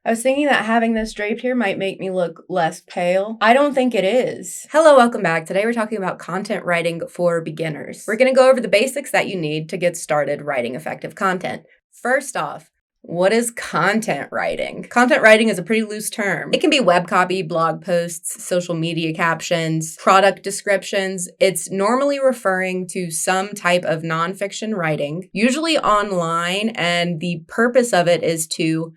I was thinking that having this draped here might make me look less pale. I don't think it is. Hello, welcome back. Today we're talking about content writing for beginners. We're gonna go over the basics that you need to get started writing effective content. First off, what is content writing? Content writing is a pretty loose term. It can be web copy, blog posts, social media captions, product descriptions. It's normally referring to some type of nonfiction writing, usually online, and the purpose of it is to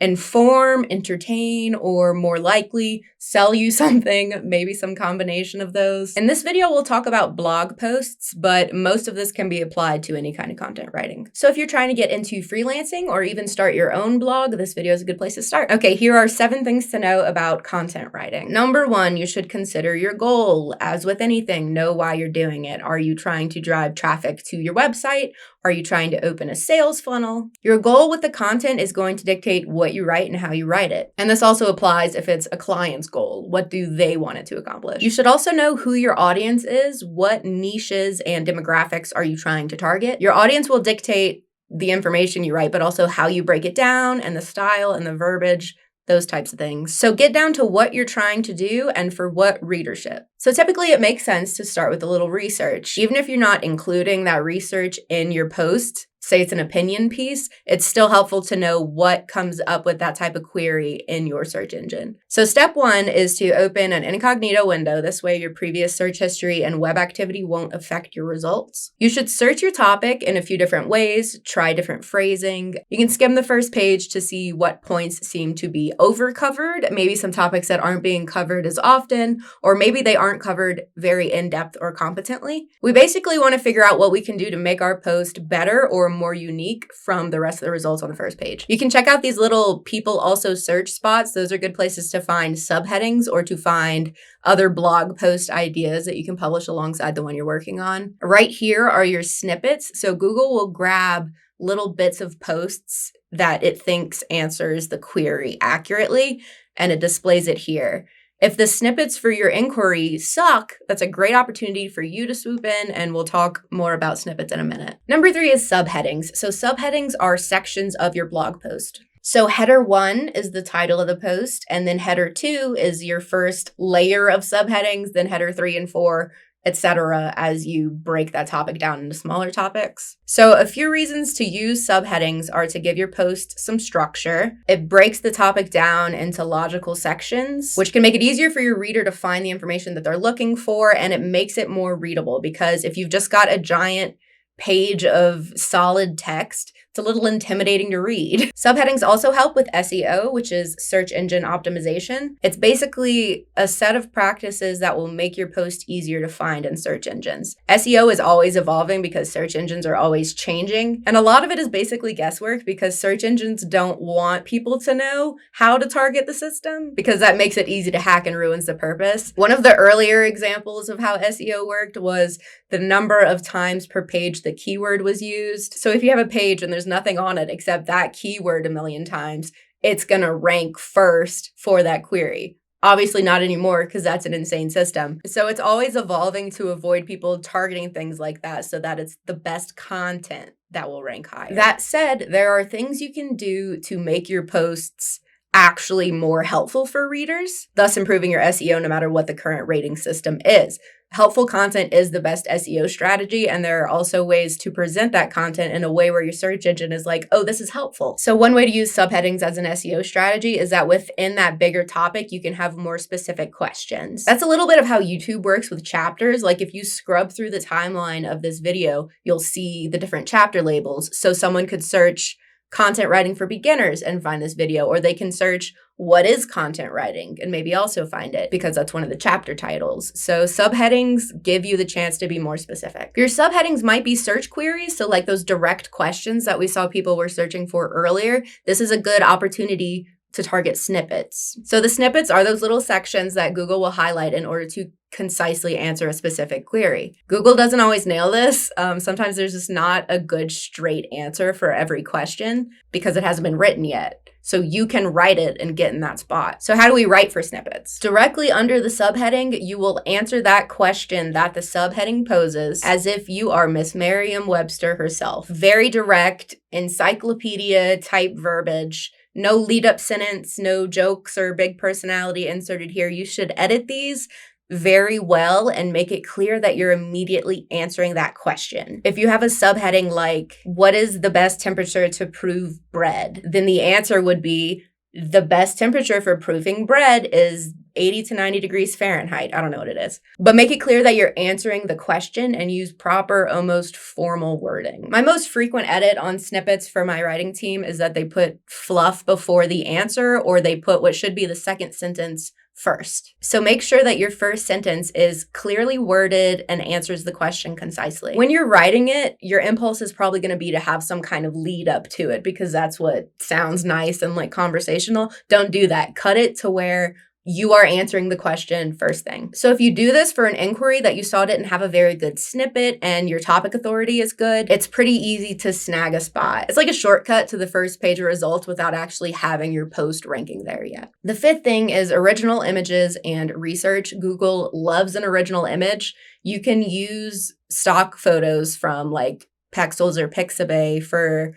inform, entertain, or more likely, sell you something, maybe some combination of those. In this video, we'll talk about blog posts, but most of this can be applied to any kind of content writing. So if you're trying to get into freelancing or even start your own blog, this video is a good place to start. Okay, here are 7 things to know about content writing. Number 1, you should consider your goal. As with anything, know why you're doing it. Are you trying to drive traffic to your website? Are you trying to open a sales funnel? Your goal with the content is going to dictate what you write and how you write it. And this also applies if it's a client's goal. What do they want it to accomplish? You should also know who your audience is. What niches and demographics are you trying to target? Your audience will dictate the information you write, but also how you break it down and the style and the verbiage, those types of things. So get down to what you're trying to do and for what readership. So typically it makes sense to start with a little research. Even if you're not including that research in your post, say it's an opinion piece, it's still helpful to know what comes up with that type of query in your search engine. So step 1 is to open an incognito window. This way your previous search history and web activity won't affect your results. You should search your topic in a few different ways, try different phrasing. You can skim the first page to see what points seem to be over-covered, maybe some topics that aren't being covered as often, or maybe they aren't covered very in-depth or competently. We basically want to figure out what we can do to make our post better or more unique from the rest of the results on the first page. You can check out these little people also search spots. Those are good places to find subheadings or to find other blog post ideas that you can publish alongside the one you're working on. Right here are your snippets. So Google will grab little bits of posts that it thinks answers the query accurately, and it displays it here. If the snippets for your inquiry suck, that's a great opportunity for you to swoop in, and we'll talk more about snippets in a minute. Number 3 is subheadings. So subheadings are sections of your blog post. So header 1 is the title of the post, and then header 2 is your first layer of subheadings, then header 3 and 4, etc., as you break that topic down into smaller topics. So a few reasons to use subheadings are to give your post some structure. It breaks the topic down into logical sections, which can make it easier for your reader to find the information that they're looking for, and it makes it more readable because if you've just got a giant page of solid text, it's a little intimidating to read. Subheadings also help with SEO, which is search engine optimization. It's basically a set of practices that will make your post easier to find in search engines. SEO is always evolving because search engines are always changing. And a lot of it is basically guesswork because search engines don't want people to know how to target the system because that makes it easy to hack and ruins the purpose. One of the earlier examples of how SEO worked was the number of times per page the keyword was used. So if you have a page and there's nothing on it except that keyword a million times, it's going to rank first for that query. Obviously not anymore because that's an insane system. So it's always evolving to avoid people targeting things like that so that it's the best content that will rank higher. That said, there are things you can do to make your posts actually more helpful for readers, thus improving your SEO no matter what the current rating system is. Helpful content is the best SEO strategy, and there are also ways to present that content in a way where your search engine is like, oh, this is helpful. So one way to use subheadings as an SEO strategy is that within that bigger topic, you can have more specific questions. That's a little bit of how YouTube works with chapters. Like if you scrub through the timeline of this video, you'll see the different chapter labels. So someone could search content writing for beginners and find this video, or they can search what is content writing and maybe also find it because that's one of the chapter titles. So subheadings give you the chance to be more specific. Your subheadings might be search queries. So like those direct questions that we saw people were searching for earlier, this is a good opportunity to target snippets. So the snippets are those little sections that Google will highlight in order to concisely answer a specific query. Google doesn't always nail this. Sometimes there's just not a good straight answer for every question because it hasn't been written yet. So you can write it and get in that spot. So how do we write for snippets? Directly under the subheading, you will answer that question that the subheading poses as if you are Miss Merriam-Webster herself. Very direct, encyclopedia type verbiage No lead up sentence, no jokes or big personality inserted here. You should edit these very well and make it clear that you're immediately answering that question. If you have a subheading like, what is the best temperature to prove bread? Then the answer would be, the best temperature for proofing bread is 80 to 90 degrees Fahrenheit. I don't know what it is. But make it clear that you're answering the question and use proper, almost formal wording. My most frequent edit on snippets for my writing team is that they put fluff before the answer, or they put what should be the second sentence first. So make sure that your first sentence is clearly worded and answers the question concisely. When you're writing it, your impulse is probably going to be to have some kind of lead up to it because that's what sounds nice and like conversational. Don't do that. Cut it to where you are answering the question first thing. So if you do this for an inquiry that you saw didn't have a very good snippet and your topic authority is good, it's pretty easy to snag a spot. It's like a shortcut to the first page of results without actually having your post ranking there yet. The fifth thing is original images and research. Google loves an original image. You can use stock photos from like Pexels or Pixabay for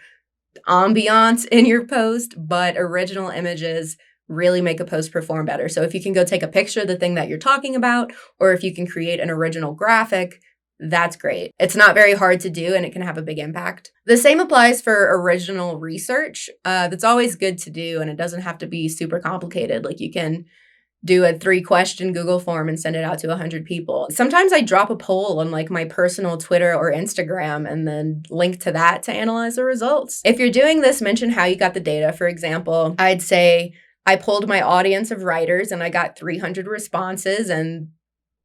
ambiance in your post, but original images really make a post perform better. So if you can go take a picture of the thing that you're talking about, or if you can create an original graphic, that's great. It's not very hard to do and it can have a big impact. The same applies for original research. That's always good to do and it doesn't have to be super complicated. Like you can do a 3-question Google form and send it out to 100 people. Sometimes I drop a poll on like my personal Twitter or Instagram and then link to that to analyze the results. If you're doing this, mention how you got the data. For example, I'd say, I polled my audience of writers and I got 300 responses and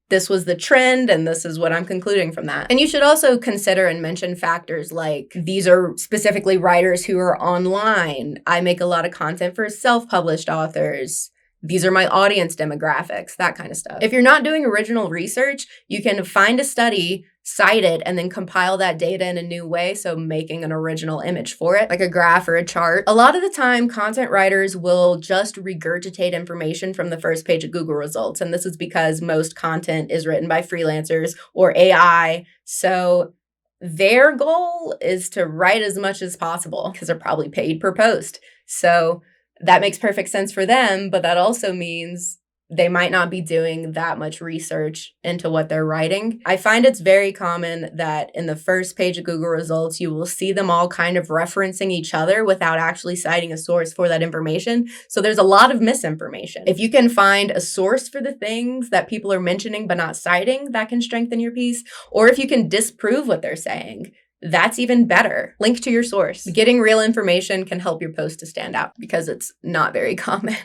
this was the trend and this is what I'm concluding from that. And you should also consider and mention factors like these are specifically writers who are online. I make a lot of content for self-published authors. These are my audience demographics, that kind of stuff. If you're not doing original research, you can find a study, cite it, and then compile that data in a new way. So making an original image for it, like a graph or a chart. A lot of the time, content writers will just regurgitate information from the first page of Google results. And this is because most content is written by freelancers or AI. So their goal is to write as much as possible because they're probably paid per post. So that makes perfect sense for them, but that also means they might not be doing that much research into what they're writing. I find it's very common that in the first page of Google results, you will see them all kind of referencing each other without actually citing a source for that information. So there's a lot of misinformation. If you can find a source for the things that people are mentioning but not citing, that can strengthen your piece. Or if you can disprove what they're saying, that's even better. Link to your source. Getting real information can help your post to stand out because it's not very common.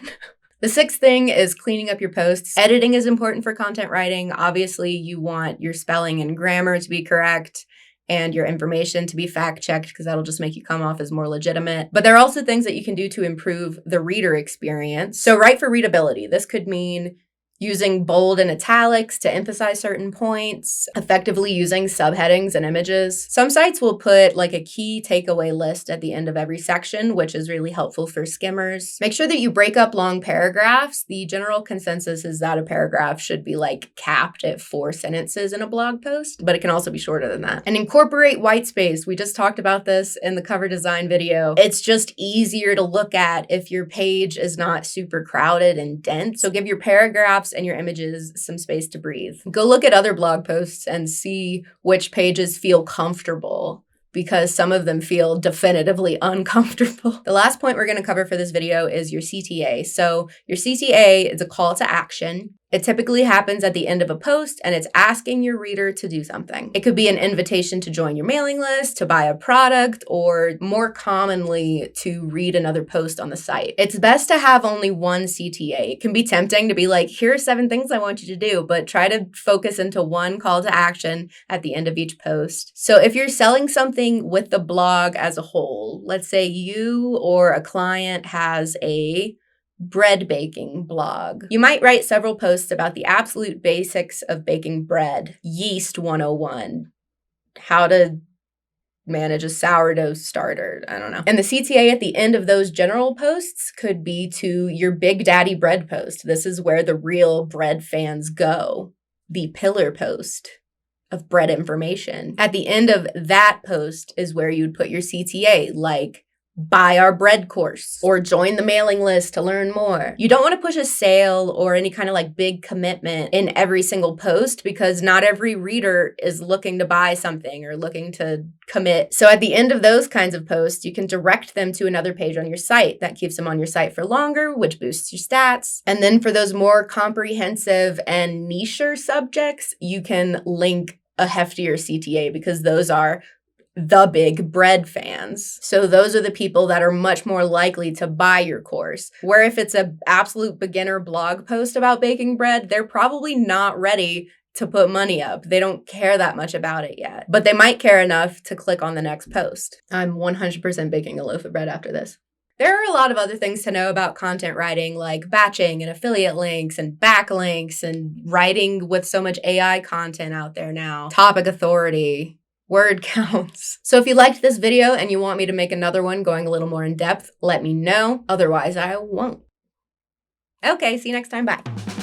The sixth thing is cleaning up your posts. Editing is important for content writing. Obviously, you want your spelling and grammar to be correct and your information to be fact-checked because that'll just make you come off as more legitimate. But there are also things that you can do to improve the reader experience. So write for readability. This could mean using bold and italics to emphasize certain points, effectively using subheadings and images. Some sites will put like a key takeaway list at the end of every section, which is really helpful for skimmers. Make sure that you break up long paragraphs. The general consensus is that a paragraph should be like capped at 4 sentences in a blog post, but it can also be shorter than that. And incorporate white space. We just talked about this in the cover design video. It's just easier to look at if your page is not super crowded and dense. So give your paragraphs and your images some space to breathe. Go look at other blog posts and see which pages feel comfortable because some of them feel definitively uncomfortable. The last point we're going to cover for this video is your CTA. So your CTA is a call to action. It typically happens at the end of a post and it's asking your reader to do something. It could be an invitation to join your mailing list, to buy a product, or more commonly to read another post on the site. It's best to have only one CTA. It can be tempting to be like, here are 7 things I want you to do, but try to focus into one call to action at the end of each post. So if you're selling something with the blog as a whole, let's say you or a client has a bread baking blog. You might write several posts about the absolute basics of baking bread, yeast 101, how to manage a sourdough starter, I don't know. And the CTA at the end of those general posts could be to your Big Daddy bread post. This is where the real bread fans go, the pillar post of bread information. At the end of that post is where you'd put your CTA, like buy our bread course or join the mailing list to learn more. You don't want to push a sale or any kind of like big commitment in every single post because not every reader is looking to buy something or looking to commit. So at the end of those kinds of posts, you can direct them to another page on your site that keeps them on your site for longer, which boosts your stats. And then for those more comprehensive and nicher subjects, you can link a heftier CTA because those are the big bread fans. So those are the people that are much more likely to buy your course. Where if it's an absolute beginner blog post about baking bread, they're probably not ready to put money up. They don't care that much about it yet, but they might care enough to click on the next post. I'm 100% baking a loaf of bread after this. There are a lot of other things to know about content writing, like batching and affiliate links and backlinks and writing with so much AI content out there now, topic authority, word counts. So if you liked this video and you want me to make another one going a little more in depth, let me know. Otherwise, I won't. Okay, see you next time. Bye.